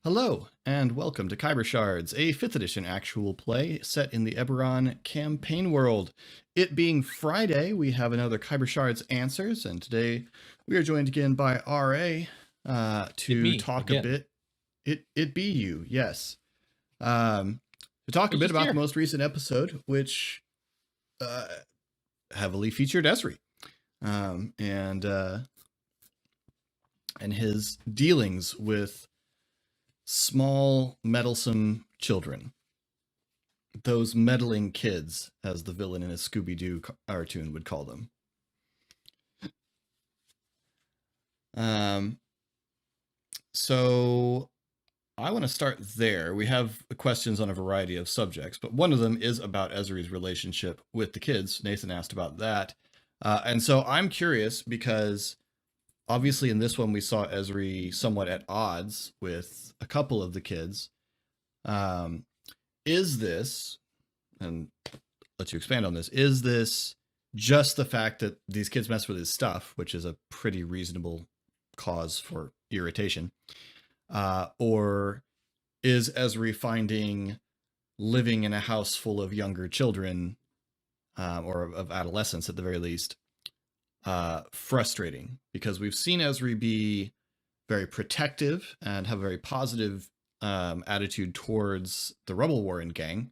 Hello, and welcome to Khyber Shards, a 5th edition actual play set in the Eberron campaign world. It being Friday, we have another Khyber Shards Answers, and today we are joined again by R.A. To talk a again. bit. It be you, yes. To talk a Was bit just about the here. most recent episode, which heavily featured Esri. And his dealings with small, meddlesome children. Those meddling kids, as the villain in a Scooby-Doo cartoon would call them. So I want to start there. We have questions on a variety of subjects, but one of them is about Esri's relationship with the kids. Nathan asked about that. And so I'm curious because obviously in this one we saw Esri somewhat at odds with a couple of the kids. Is this, and let you expand on this, is this just the fact that these kids mess with his stuff, which is a pretty reasonable cause for irritation, or is Esri finding living in a house full of younger children, or of adolescents at the very least, frustrating? Because we've seen Esri be very protective and have a very positive attitude towards the Rebel Warren gang,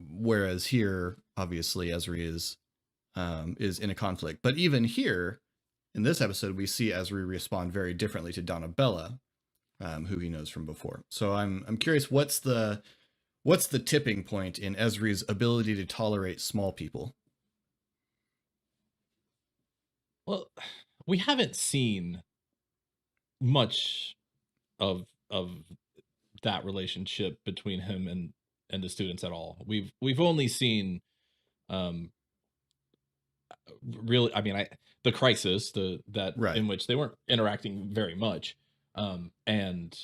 whereas here, obviously, Esri is in a conflict. But even here, in this episode, we see Esri respond very differently to Donabella, who he knows from before. So I'm curious, what's the tipping point in Esri's ability to tolerate small people? Well, we haven't seen much of that relationship between him and the students at all. We've only seen really, I mean, the crisis, that Right. in which they weren't interacting very much, and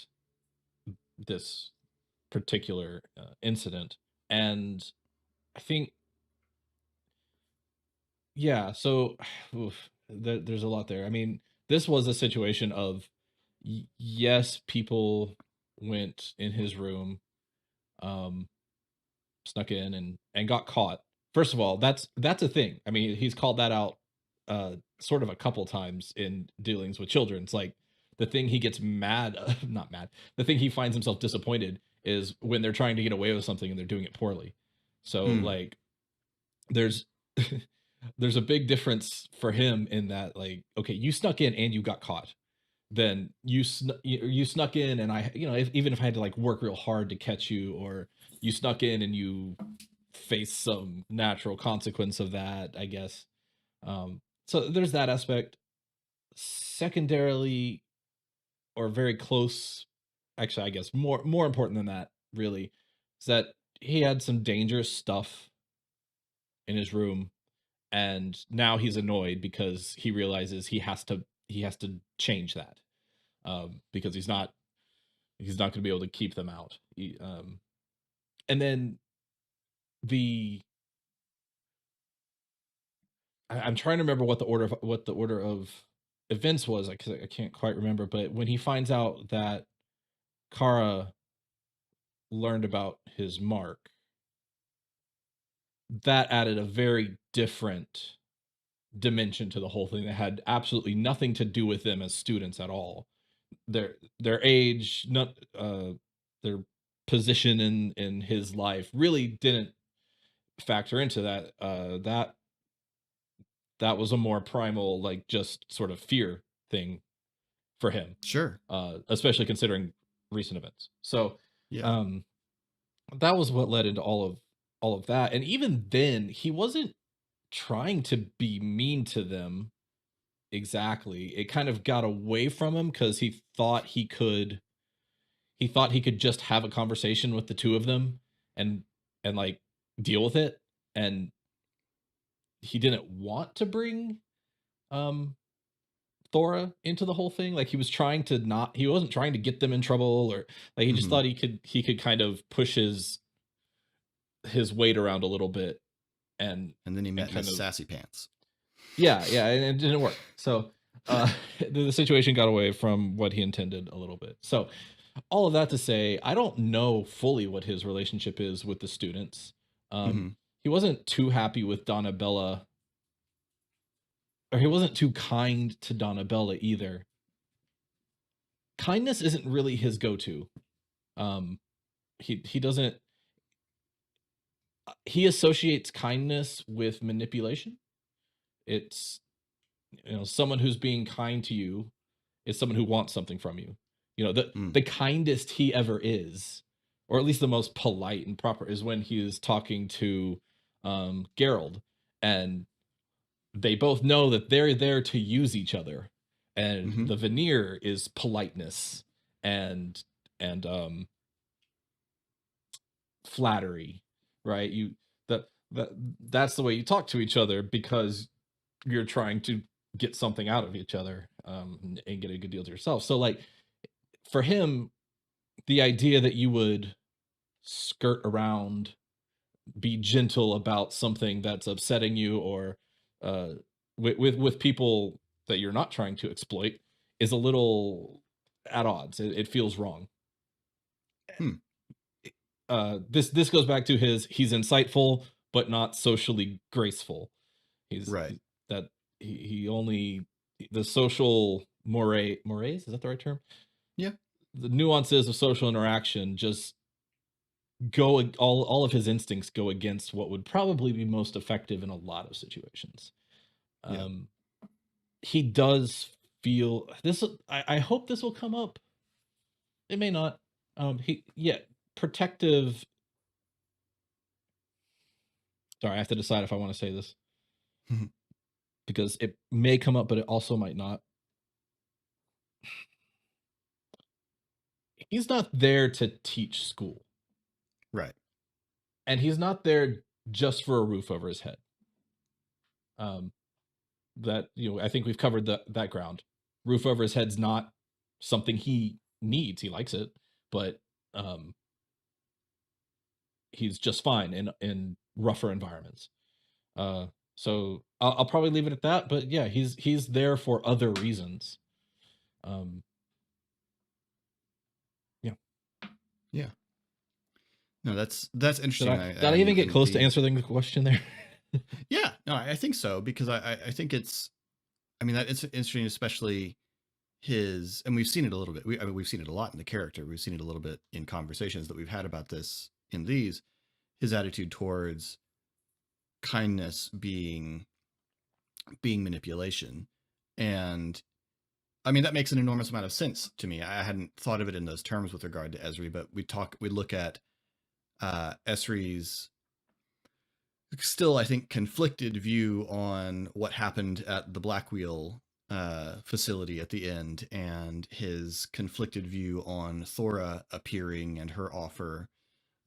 this particular incident. And I think, yeah, so there's a lot there. I mean, this was a situation of yes, people went in his room, um, snuck in and got caught. First of all, that's a thing. I mean, he's called that out sort of a couple times in dealings with children. It's like the thing he gets mad, not mad. The thing he finds himself disappointed is when they're trying to get away with something and they're doing it poorly. So like there's there's a big difference for him in that, like, okay, you snuck in and you got caught. Then you snuck in and I, even if I had to like work real hard to catch you, or you snuck in and you face some natural consequence of that, I guess. So there's that aspect. Secondarily, or very close, actually, I guess more important than that, really, is that he had some dangerous stuff in his room, and now he's annoyed because he realizes he has to change that, because he's not going to be able to keep them out. And then the I'm trying to remember what the order of events was, because I can't quite remember. But when he finds out that Kara learned about his mark, that added a very different dimension to the whole thing that had absolutely nothing to do with them as students at all. Their age, not their position in his life really didn't factor into that. That was a more primal, like, just sort of fear thing for him, Sure. especially considering recent events. So Yeah. um, that was what led into all of that. And even then, he wasn't trying to be mean to them exactly. It kind of got away from him because he thought he could just have a conversation with the two of them and like deal with it, and he didn't want to bring um Thora into the whole thing. Like, he wasn't trying to get them in trouble, or like, he just thought he could kind of push his weight around a little bit, and And then he met kind Miss of, Sassy Pants. yeah, and it didn't work. So The situation got away from what he intended a little bit. So all of that to say, I don't know fully what his relationship is with the students. Hmm. He wasn't too happy with Donabella, or he wasn't too kind to Donabella either. Kindness isn't really his go-to. Um, he doesn't. He associates kindness with manipulation. It's, someone who's being kind to you is someone who wants something from you. Mm. The kindest he ever is, or at least the most polite and proper, is when he is talking to Gerald, and they both know that they're there to use each other, and Hmm. the veneer is politeness and and flattery, right? That that that's the way you talk to each other, because you're trying to get something out of each other, and get a good deal to yourself. So like, for him, the idea that you would skirt around, be gentle about something that's upsetting you, or uh, with people that you're not trying to exploit, is a little at odds. It feels wrong. Hmm. This goes back to he's insightful but not socially graceful. Right. That he only, the social mores, is that the right term? Yeah. The nuances of social interaction just go, all of his instincts go against what would probably be most effective in a lot of situations. Yeah. Um, he does feel this. I hope this will come up. It may not. He Yeah, protective. Sorry, I have to decide if I want to say this, because it may come up, but it also might not. He's not there to teach school, Right. and he's not there just for a roof over his head. Um, that I think we've covered that ground. Roof over his head's not something he needs. He likes it, but um, he's just fine in rougher environments. Uh, so I'll probably leave it at that. But yeah, he's there for other reasons. Um, yeah. Yeah. No, that's Did interesting. I did I even get And close to the answering the question there? yeah, no, I think so because I think it's, I mean, that it's interesting, especially his, and we've seen it a little bit. I mean, we've seen it a lot in the character. We've seen it a little bit in conversations that we've had about this in these, his attitude towards kindness being manipulation. And I mean, that makes an enormous amount of sense to me. I hadn't thought of it in those terms with regard to Esri, but we look at Esri's still, I think, conflicted view on what happened at the Black Wheel facility at the end, and his conflicted view on Thora appearing and her offer,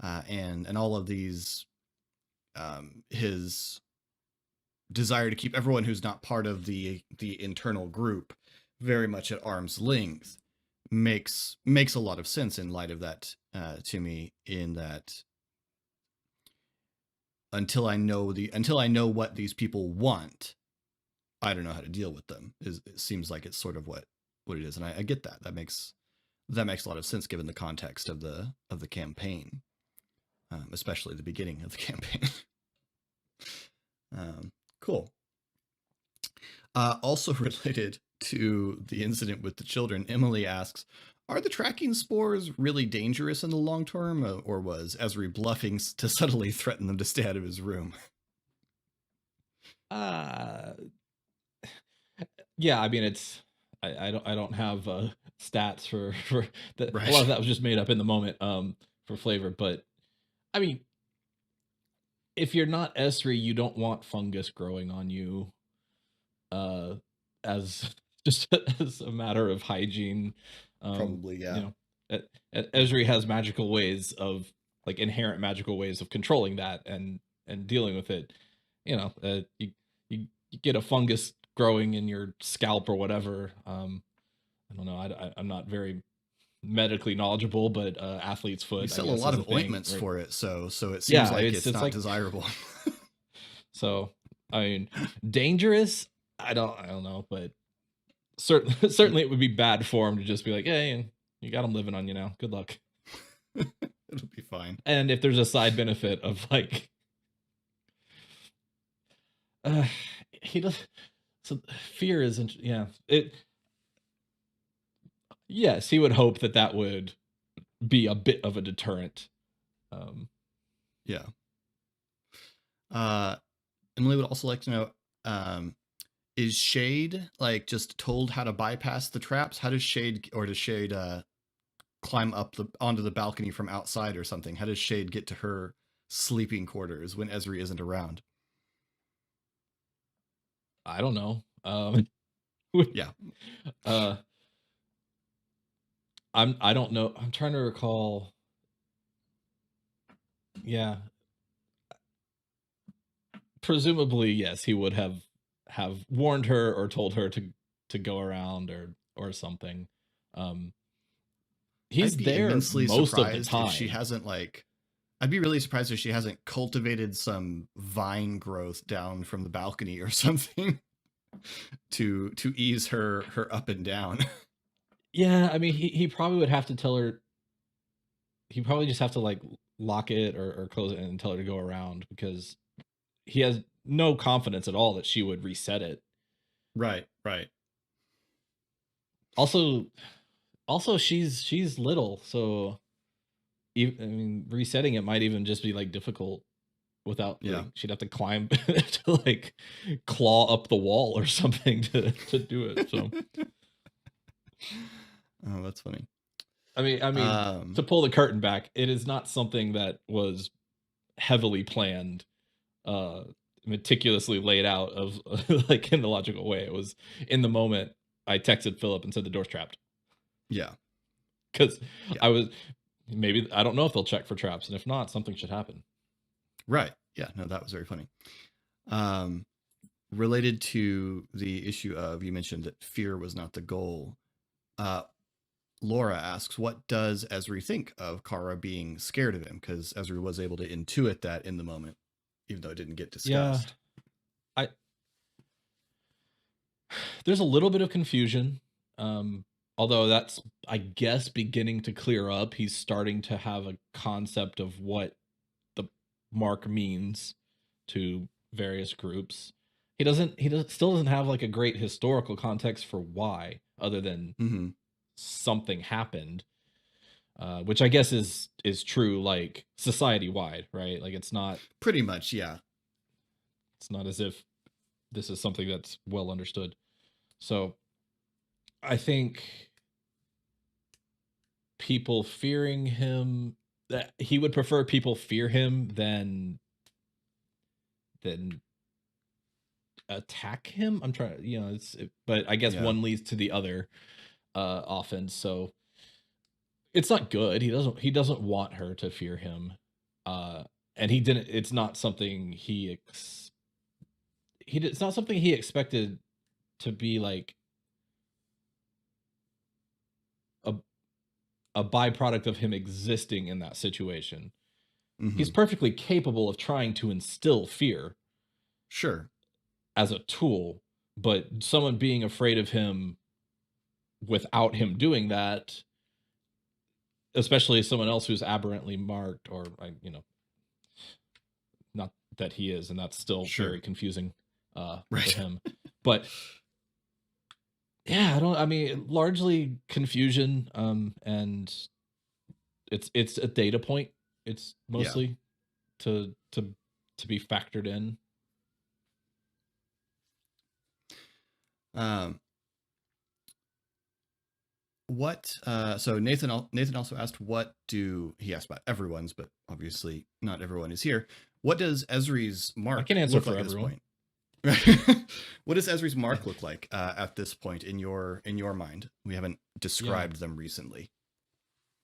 and all of these, his desire to keep everyone who's not part of the internal group very much at arm's length makes a lot of sense in light of that, to me, in that until I know what these people want, I don't know how to deal with them. It seems like it's sort of what it is, and I get that. That makes a lot of sense given the context of the campaign, especially the beginning of the campaign. Cool. Also related to the incident with the children, Emily asks, are the tracking spores really dangerous in the long term, or was Esri bluffing to subtly threaten them to stay out of his room? uh yeah, I mean, it's, I don't have stats for that. A lot Right. of that was just made up in the moment, for flavor. But I mean, if you're not Esri, you don't want fungus growing on you, uh, as just as a matter of hygiene. Probably, You yeah. know, Esri has magical ways of, like, inherent magical ways of controlling that and dealing with it. You get a fungus growing in your scalp or whatever. I don't know. I'm not very medically knowledgeable, but athlete's You foot, I sell a guess, lot is a of thing, ointments right? for it, so it seems Yeah, like it's it's it's not like, desirable. so. I mean, dangerous. I don't know, but certainly it would be bad form to just be like, hey, you got him living on you now. Good luck. It'll be fine. And if there's a side benefit of like, uh, he does. So fear isn't. Yeah. Yes, he would hope that that would be a bit of a deterrent. Yeah. Emily would also like to know, is Shade like just told how to bypass the traps? How does Shade climb up onto the balcony from outside or something? How does Shade get to her sleeping quarters when Esri isn't around? I don't know. Yeah. I don't know. I'm trying to recall. Yeah. Presumably, yes, he would have warned her or told her to go around or something. He's I'd be there immensely most of the surprised if she time. hasn't I'd be really surprised if she hasn't cultivated some vine growth down from the balcony or something to ease her up and down. Yeah, I mean, he probably would have to tell her. He probably just have to like lock it or close it and tell her to go around because he has no confidence at all that she would reset it. Right. Also, she's little, so I mean, resetting it might even just be like difficult without. Yeah. Like, she'd have to climb to like claw up the wall or something to do it. So, oh, that's funny. I mean, to pull the curtain back, it is not something that was heavily planned, meticulously laid out of like in the logical way. It was in the moment. I texted Philip and said the door's trapped. Yeah. Because I was maybe I don't know if they'll check for traps, and if not, something should happen. Right. Yeah. No, that was very funny. Related to the issue of, you mentioned that fear was not the goal. Laura asks, what does Esri think of Kara being scared of him? Because Esri was able to intuit that in the moment, even though it didn't get discussed. Yeah, there's a little bit of confusion. Although that's, I guess, beginning to clear up. He's starting to have a concept of what the mark means to various groups. He still doesn't have like a great historical context for why, other than something happened, which I guess is true, like society wide, right? Like it's not pretty much, yeah. It's not as if this is something that's well understood. So I think people fearing him, that he would prefer people fear him than attack him. I'm trying, but I guess one leads to the other often. So it's not good. He doesn't want her to fear him. And he didn't, it's not something it's not something he expected to be like a byproduct of him existing in that situation. He's perfectly capable of trying to instill fear. Sure. As a tool, but someone being afraid of him without him doing that, especially someone else who's aberrantly marked, or not that he is, and that's still very confusing for him. But yeah, I mean, largely confusion, and it's a data point. It's mostly to be factored in. So Nathan also asked, he asked about everyone's, but obviously not everyone is here. What does Esri's mark I can answer look for like everyone. At this point? What does Esri's mark look like at this point in your mind? We haven't described them recently.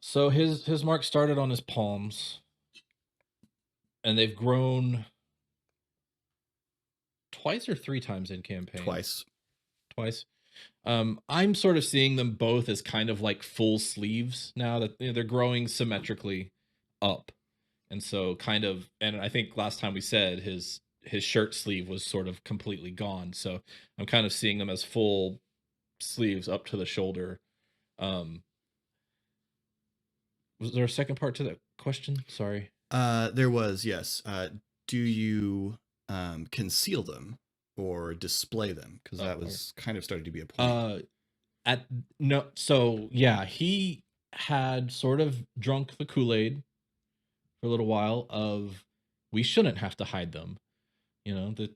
So his mark started on his palms, and they've grown twice or three times in campaign. Twice. I'm sort of seeing them both as kind of like full sleeves now that they're growing symmetrically up. And so and I think last time we said his shirt sleeve was sort of completely gone. So I'm kind of seeing them as full sleeves up to the shoulder. Um, was there a second part to that question? Sorry. There was, yes. Do you conceal them or display them? Because that Oh, was kind of starting to be a point. at no, so yeah, he had sort of drunk the Kool-Aid for a little while of we shouldn't have to hide them. You know, that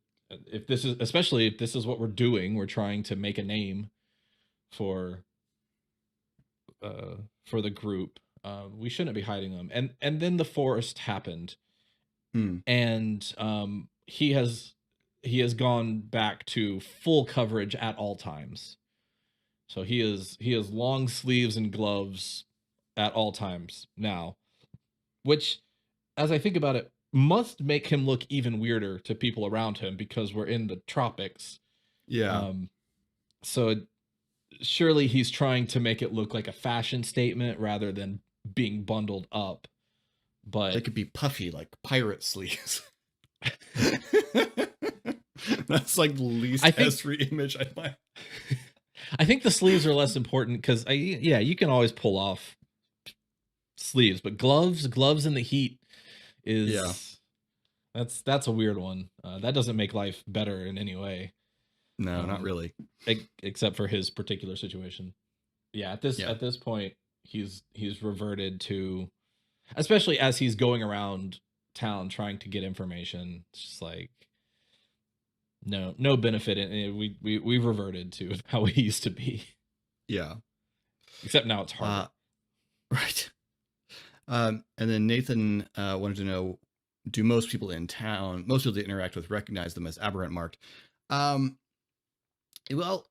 if this is, especially if this is what we're doing, we're trying to make a name for for the group. We shouldn't be hiding them. And then the forest happened, Hmm. and he has gone back to full coverage at all times. So he has long sleeves and gloves at all times now, which, as I think about it, must make him look even weirder to people around him because we're in the tropics. Yeah. Um, so surely he's trying to make it look like a fashion statement rather than being bundled up. They But could be puffy like pirate sleeves. That's like the least I think Esri image I find. I think the sleeves are less important because yeah, you can always pull off sleeves, but gloves in the heat Yeah. is that's a weird one. That doesn't make life better in any way, No, not um, really. except for his particular situation. Yeah, at this Yeah. at this point, he's reverted to, especially as he's going around town trying to get information. It's just like no benefit in it. We've reverted to how we used to be, Yeah. except now it's harder. Right. And then Nathan wanted to know, do most people that interact with recognize them as aberrant marked? Um, well,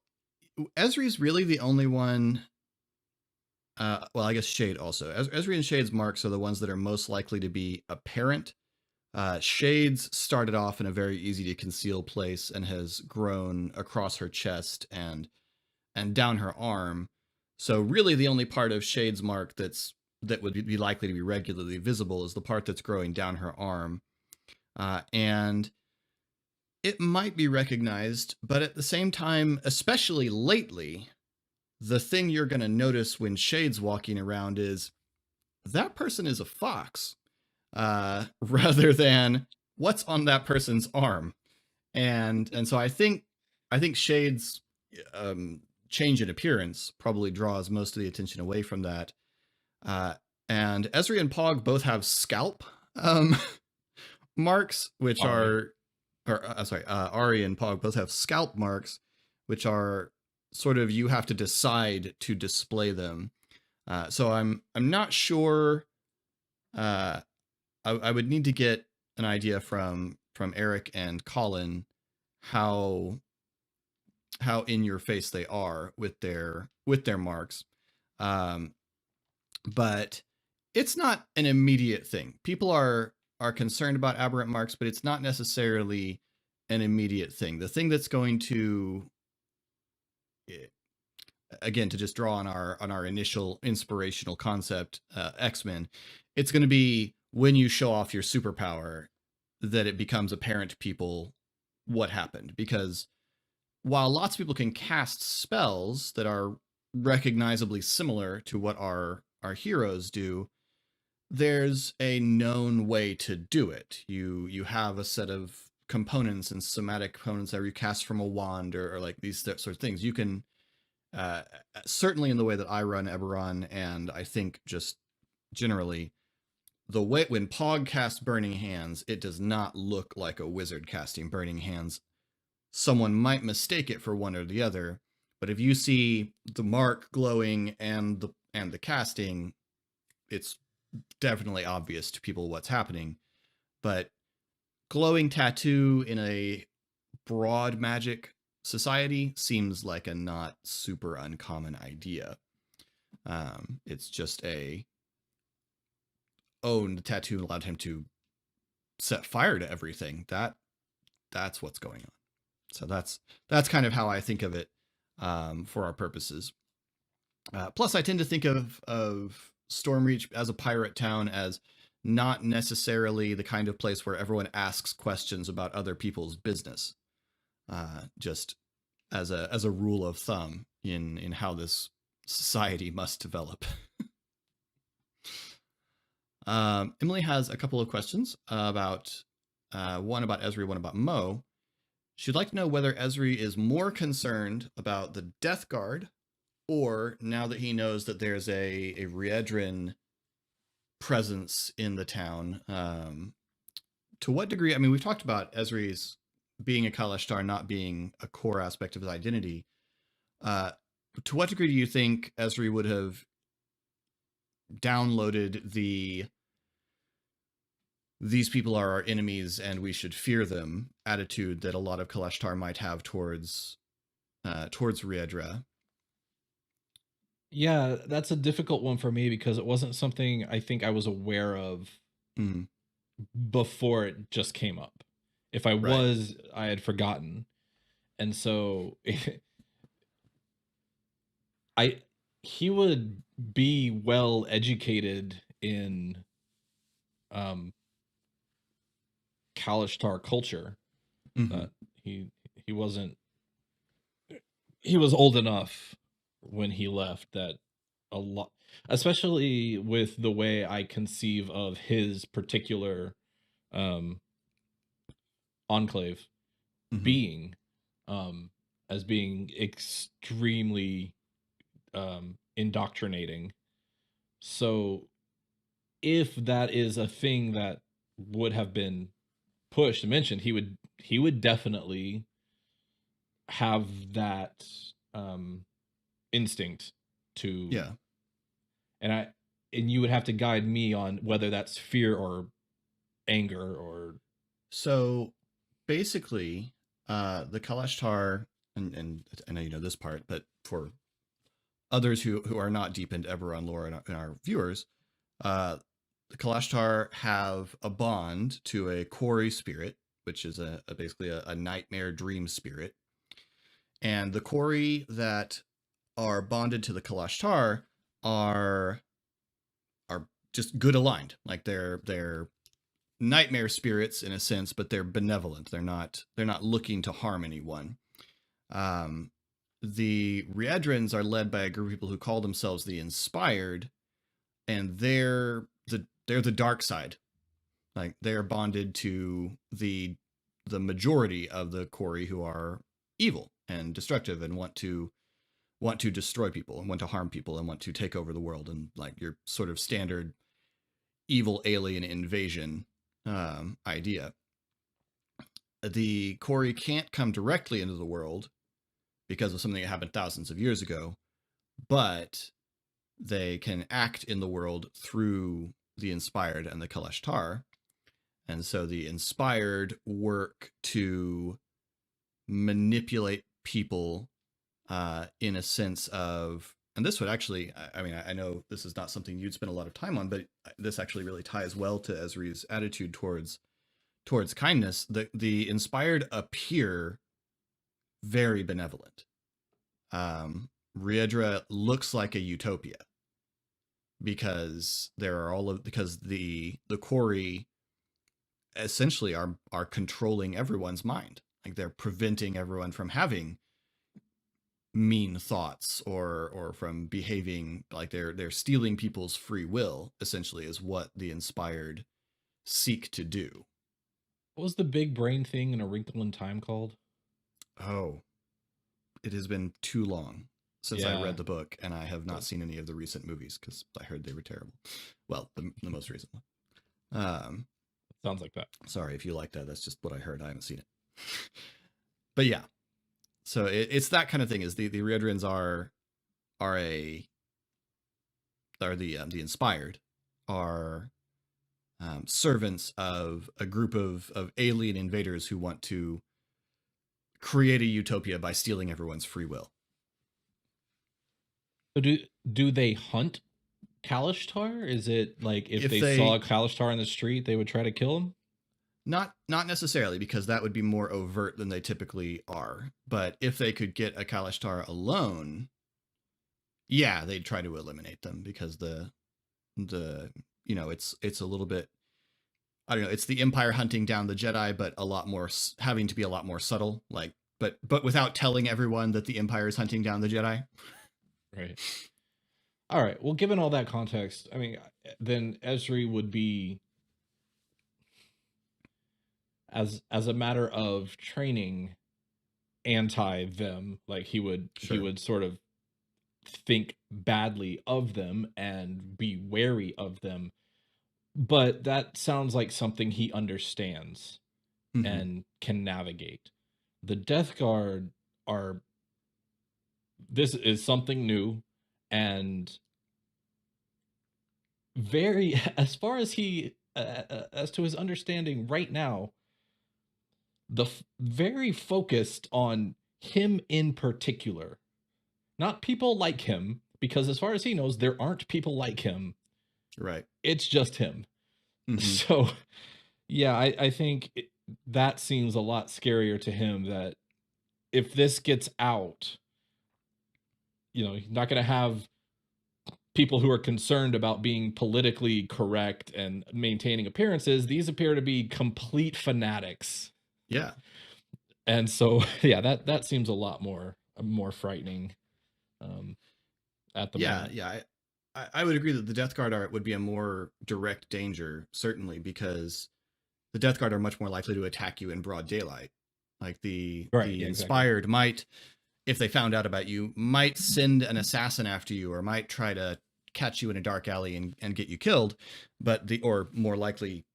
Esri's really the only one. Well, I guess Shade also. Esri and Shade's marks are the ones that are most likely to be apparent. Shade's started off in a very easy to conceal place and has grown across her chest and down her arm. So really the only part of Shade's mark that would be likely to be regularly visible is the part that's growing down her arm. And it might be recognized, but at the same time, especially lately, the thing you're going to notice when Shade's walking around is that person is a fox, rather than what's on that person's arm. And so I think Shade's change in appearance probably draws most of the attention away from that. Uh, and Esri and Pog both have scalp um, marks, which Ari. are, or sorry, Ari and Pog both have scalp marks, which are sort of you have to decide to display them. So I'm not sure. I would need to get an idea from Eric and Colin how in your face they are with their marks. Um, but it's not an immediate thing. People are concerned about aberrant marks, but it's not necessarily an immediate thing. The thing that's going to, again, to just draw on our initial inspirational concept, X-Men, it's going to be when you show off your superpower that it becomes apparent to people what happened. Because while lots of people can cast spells that are recognizably similar to what our heroes do, there's a known way to do it. You have a set of components and somatic components that you cast from a wand or like these sorts of things. You can uh, certainly in the way that I run Eberron, and I think just generally the way when Pog casts Burning Hands, it does not look like a wizard casting Burning Hands. Someone might mistake it for one or the other, but if you see the mark glowing and the casting, it's definitely obvious to people what's happening. But glowing tattoo in a broad magic society seems like a not super uncommon idea. It's just the tattoo allowed him to set fire to everything. That's what's going on. So that's kind of how I think of it for our purposes. Plus, I tend to think of Stormreach as a pirate town as not necessarily the kind of place where everyone asks questions about other people's business. Just as a rule of thumb, in how this society must develop. Emily has a couple of questions about one about Esri, one about Mo. She'd like to know whether Esri is more concerned about the Death Guard, or now that he knows that there's a Riedran presence in the town. To what degree? I mean, we've talked about Esri's being a Kalashtar not being a core aspect of his identity. To what degree do you think Esri would have downloaded these people are our enemies and we should fear them attitude that a lot of Kalashtar might have towards Riedra? Yeah, that's a difficult one for me because it wasn't something I think I was aware of before it just came up. If I was, I had forgotten. And so he would be well educated in Kalashtar culture. He wasn't, he was old enough when he left that a lot, especially with the way I conceive of his particular enclave being, as being extremely indoctrinating. So if that is a thing that would have been pushed and mentioned, he would definitely have that instinct to, and you would have to guide me on whether that's fear or anger or. So basically the Kalashtar, and I know you know this part, but for others who are not deep into Eberron lore and our viewers, the Kalashtar have a bond to a Quarry spirit, which is basically a nightmare dream spirit. And the Quarry that are bonded to the Kalashtar are just good aligned. Like they're nightmare spirits in a sense, but they're benevolent. They're not looking to harm anyone. The Riedrans are led by a group of people who call themselves the Inspired, and they're the dark side. Like they're bonded to the majority of the Quarry, who are evil and destructive and want to destroy people and want to harm people and want to take over the world, and like your sort of standard evil alien invasion idea. The Quarry can't come directly into the world because of something that happened thousands of years ago, but they can act in the world through the Inspired and the Kalashtar. And so the Inspired work to manipulate people in a sense of, and this would actually, I mean, I know this is not something you'd spend a lot of time on, but this actually really ties well to Esri's attitude towards kindness. The Inspired appear very benevolent. Riedra looks like a utopia because because the Quarry essentially are controlling everyone's mind. Like they're preventing everyone from having mean thoughts or from behaving like they're stealing people's free will, essentially, is what the Inspired seek to do. What was the big brain thing in A Wrinkle in Time called? Oh, it has been too long since I read the book, and I have not seen any of the recent movies because I heard they were terrible. Well, the most recent one. Sounds like that. Sorry if you like that. That's just what I heard. I haven't seen it. But yeah, so it's that kind of thing. Is the Riedrans are the Inspired are servants of a group of alien invaders who want to create a utopia by stealing everyone's free will. So do they hunt Kalashtar? Is it like if they saw a Kalashtar in the street, they would try to kill him? Not necessarily, because that would be more overt than they typically are. But if they could get a Kalashtar alone, yeah, they'd try to eliminate them, because the it's a little bit, I don't know, it's the Empire hunting down the Jedi, but a lot more having to be a lot more subtle. Like but without telling everyone that the Empire is hunting down the Jedi. Right. All right. Well, given all that context, I mean, then Esri would be, as a matter of training, anti them. Like he Sure. would sort of think badly of them and be wary of them. But that sounds like something he understands Hmm. and can navigate. The Death Guard are, this is something new, and very, as far as he as to his understanding right now, very focused on him in particular, not people like him, because as far as he knows, there aren't people like him. Right. It's just him. Hmm. So yeah, I think that seems a lot scarier to him, that if this gets out, you're not going to have people who are concerned about being politically correct and maintaining appearances. These appear to be complete fanatics. Yeah. And so, yeah, that seems a lot more frightening um, at the Yeah. moment. Yeah. I would agree that the Death Guard would be a more direct danger, certainly, because the Death Guard are much more likely to attack you in broad daylight. Like Right. the Yeah. Exactly. inspired might, if they found out about you, might send an assassin after you, or might try to catch you in a dark alley and get you killed, or more likely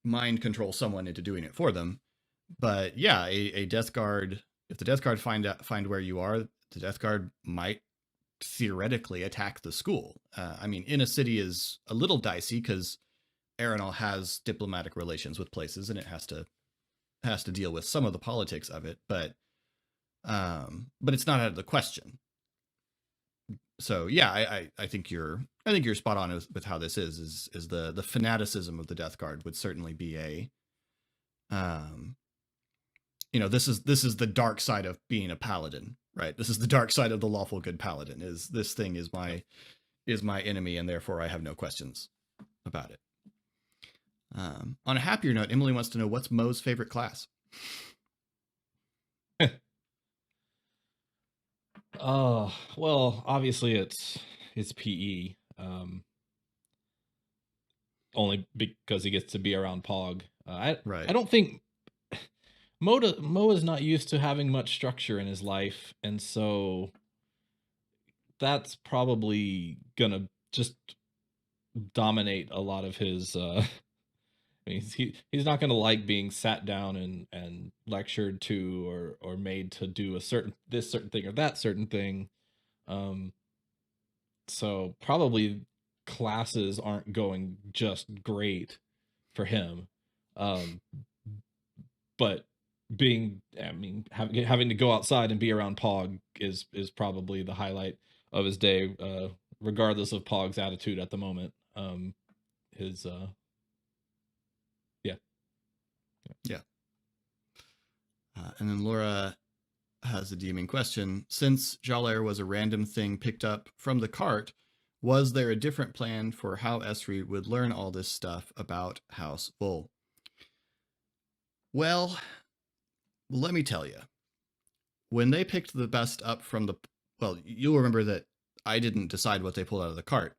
mind control someone into doing it for them. But yeah, a Death Guard, if the Death Guard find where you are, the Death Guard might theoretically attack the school. I mean, in a city is a little dicey because Arenal has diplomatic relations with places, and it has to deal with some of the politics of it. But it's not out of the question. So yeah, I think you're spot on with how this is the fanaticism of the Death Guard would certainly be a this is the dark side of being a paladin, right? This is the dark side of the lawful good paladin. Is this thing is my enemy, and therefore I have no questions about it. On a happier note, Emily wants to know, what's Mo's favorite class? Oh, well, obviously it's PE. Only because he gets to be around Pog. I Right. don't think Mo is not used to having much structure in his life, and so that's probably gonna just dominate a lot of his. I mean, he's not gonna like being sat down and lectured to, or made to do this certain thing or that certain thing. Um, so probably classes aren't going just great for him. Um, but I mean, having to go outside and be around Pog is probably the highlight of his day, regardless of Pog's attitude at the moment. His Yeah. Yeah. And then Laura has a DMing question. Since Jalair was a random thing picked up from the cart, was there a different plan for how Esri would learn all this stuff about House Bull? Well, let me tell you. When they picked the best up from you'll remember that I didn't decide what they pulled out of the cart.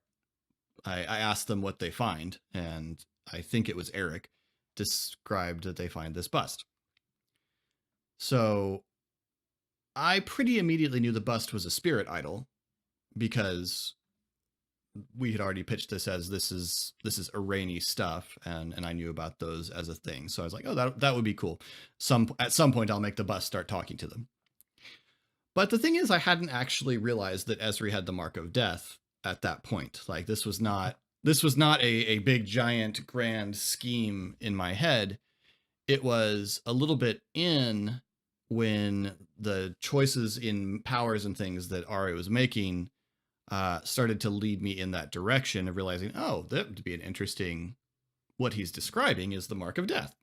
I asked them what they find, and I think it was Eric described that they find this bust. So I pretty immediately knew the bust was a spirit idol, because we had already pitched this as this is Irani stuff, and I knew about those as a thing. So I was like, oh, that would be cool. At some point I'll make the bust start talking to them. But the thing is, I hadn't actually realized that Esri had the mark of death at that point. Like, this was not a big giant grand scheme in my head. It was a little bit in when the choices in powers and things that Ari was making started to lead me in that direction of realizing, oh, that would be an interesting, what he's describing is the mark of death.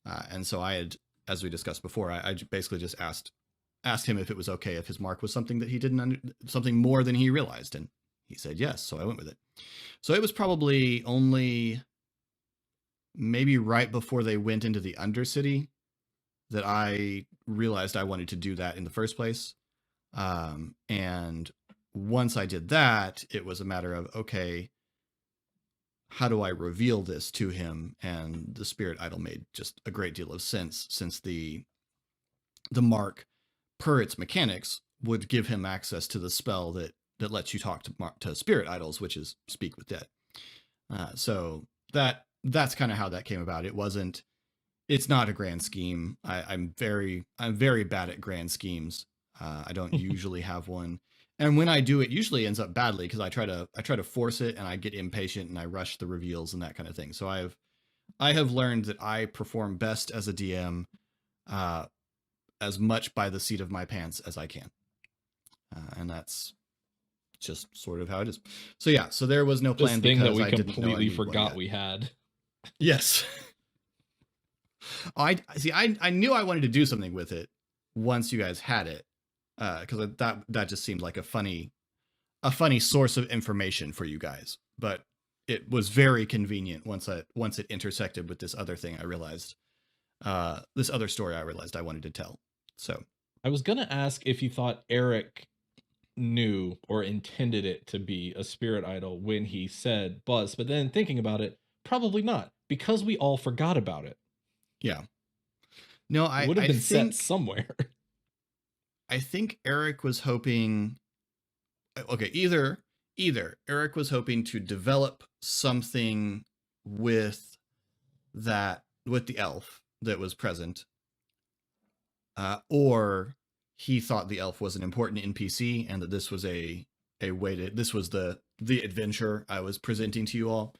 And so I had, as we discussed before, I basically just asked him if it was okay if his mark was something that he didn't something more than he realized, and he said yes, so I went with it. So it was probably only maybe right before they went into the Undercity that I realized I wanted to do that in the first place. And once I did that, it was a matter of, okay, how do I reveal this to him? And the spirit idol made just a great deal of sense, since the mark, per its mechanics, would give him access to the spell that lets you talk to spirit idols, which is speak with dead. So that's kind of how that came about. It's not a grand scheme. I'm very bad at grand schemes. I don't usually have one. And when I do, it usually ends up badly, because I try to force it, and I get impatient and I rush the reveals and that kind of thing. So I have learned that I perform best as a DM, as much by the seat of my pants as I can. And that's just sort of how it is. So yeah, so there was no plan, this thing that we I completely forgot we had. Yes. I see. I knew I wanted to do something with it once you guys had it, because that just seemed like a funny source of information for you guys. But it was very convenient once it intersected with this other thing. I realized, this other story I realized I wanted to tell. So I was gonna ask if you thought Eric knew or intended it to be a spirit idol when he said Buzz, but then thinking about it, probably not, because we all forgot about it. Yeah. No, It would have been set somewhere. I think Eric was hoping. Okay, either Eric was hoping to develop something with the elf that was present, or he thought the elf was an important NPC, and that this was a way to, this was the adventure I was presenting to you all.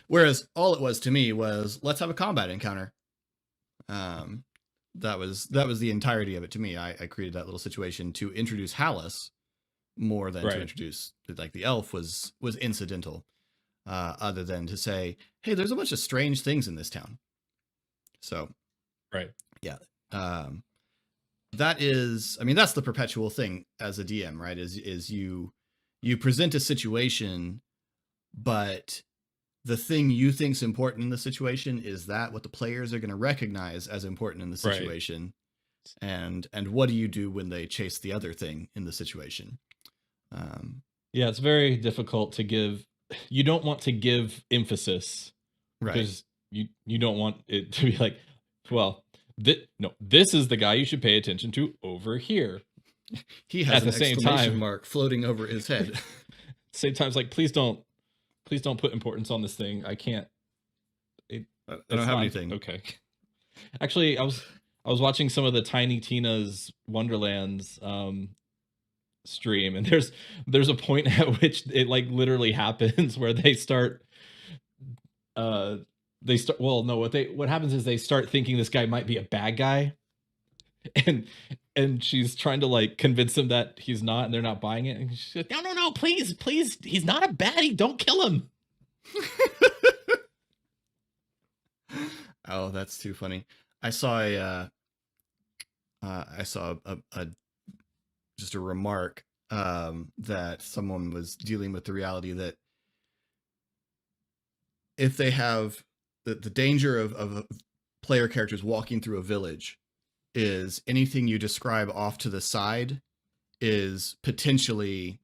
Whereas all it was to me was, let's have a combat encounter. That was the entirety of it to me. I created that little situation to introduce Hallis more than to introduce, like, the elf was incidental, other than to say, hey, there's a bunch of strange things in this town. So yeah. That is, I mean, that's the perpetual thing as a DM, right? Is you present a situation, but the thing you think's important in the situation is that what the players are going to recognize as important in the situation. And what do you do when they chase the other thing in the situation? Yeah, it's very difficult to give. You don't want to give emphasis, because you don't want it to be like, well, no, this is the guy you should pay attention to over here. He has an exclamation mark floating over his head. Same time, it's like, please don't put importance on this thing. I can't. I don't have anything. Okay. Actually, I was watching some of the Tiny Tina's Wonderlands stream, and there's a point at which it, like, literally happens where they start what happens is they start thinking this guy might be a bad guy, and she's trying to, like, convince them that he's not, and they're not buying it, and she's like, no, please, he's not a baddie, don't kill him. Oh, that's too funny. I saw just a remark, that someone was dealing with the reality that if they have the danger of player characters walking through a village, is anything you describe off to the side is potentially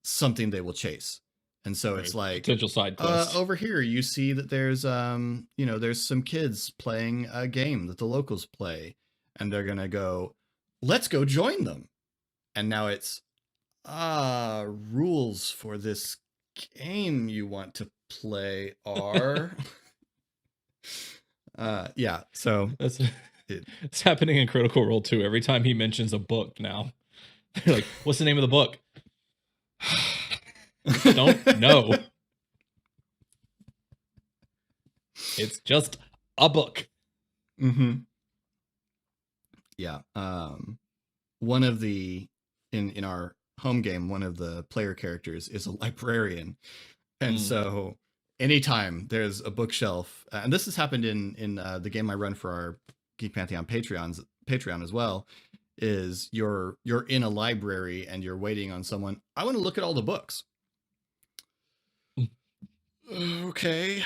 something they will chase. And so it's like, potential side quest. Over here you see that there's there's some kids playing a game that the locals play, and they're gonna go, let's go join them. And now it's rules for this game you want to play are yeah, so it's happening in Critical Role too. Every time he mentions a book now, they're like, what's the name of the book? Don't know. It's just a book. Yeah. One of the in our home game, one of the player characters is a librarian, and so anytime there's a bookshelf, and this has happened in the game I run for our Geek Pantheon Patreon as well, is you're in a library and you're waiting on someone. I want to look at all the books. Okay.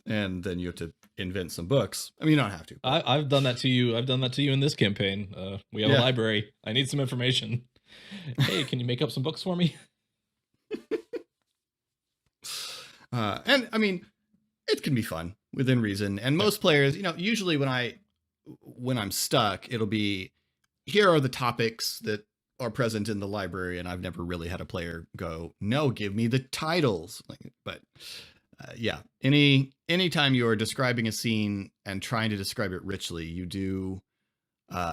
and then you have to invent some books. I mean, you don't have to. But... I've done that to you. I've done that to you in this campaign. We have a library. I need some information. Hey, can you make up some books for me? And I mean, it can be fun within reason. And most players, usually when I'm stuck, it'll be, here are the topics that are present in the library, and I've never really had a player go, no, give me the titles. But yeah, anytime you are describing a scene and trying to describe it richly, you do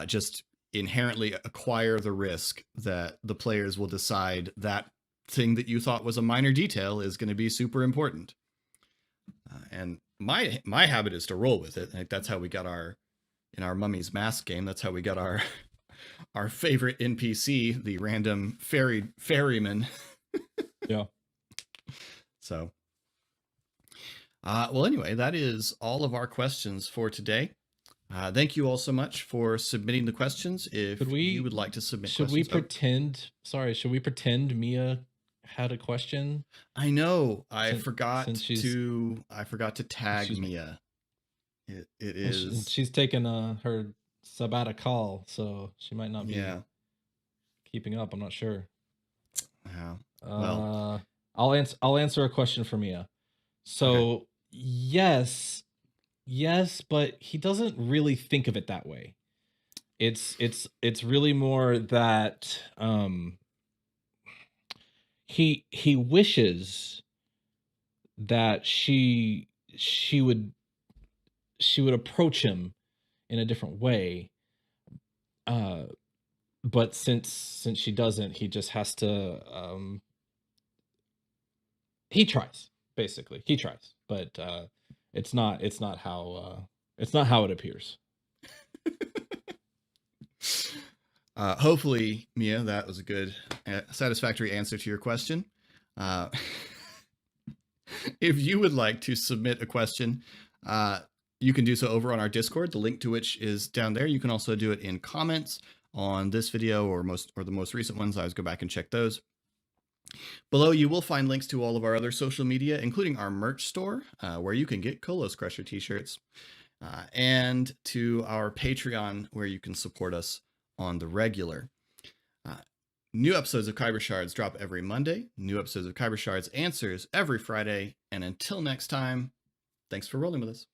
just inherently acquire the risk that the players will decide that thing that you thought was a minor detail is going to be super important. And my habit is to roll with it. I think that's how we got in our Mummy's Mask game, that's how we got our favorite NPC, the random ferryman. Yeah. So, well, anyway, that is all of our questions for today. Thank you all so much for submitting the questions. If you would like to submit questions. Should we pretend Mia had a question? I know. I forgot to tag Mia. It is. She's taken her sabbatical, so she might not be keeping up. I'm not sure. Yeah. Well, I'll answer a question for Mia. So yes, but he doesn't really think of it that way. It's really more that he wishes that she would approach him in a different way, but since she doesn't, he just has to he tries, basically. He tries, but it's not how it appears. Hopefully, Mia, that was a good, satisfactory answer to your question. If you would like to submit a question, you can do so over on our Discord, the link to which is down there. You can also do it in comments on this video or the most recent ones. I always go back and check those. Below, you will find links to all of our other social media, including our merch store, where you can get Kolos Crusher t-shirts, and to our Patreon, where you can support us on the regular. New episodes of Khyber Shards drop every Monday. New episodes of Khyber Shards Answers every Friday. And until next time, thanks for rolling with us.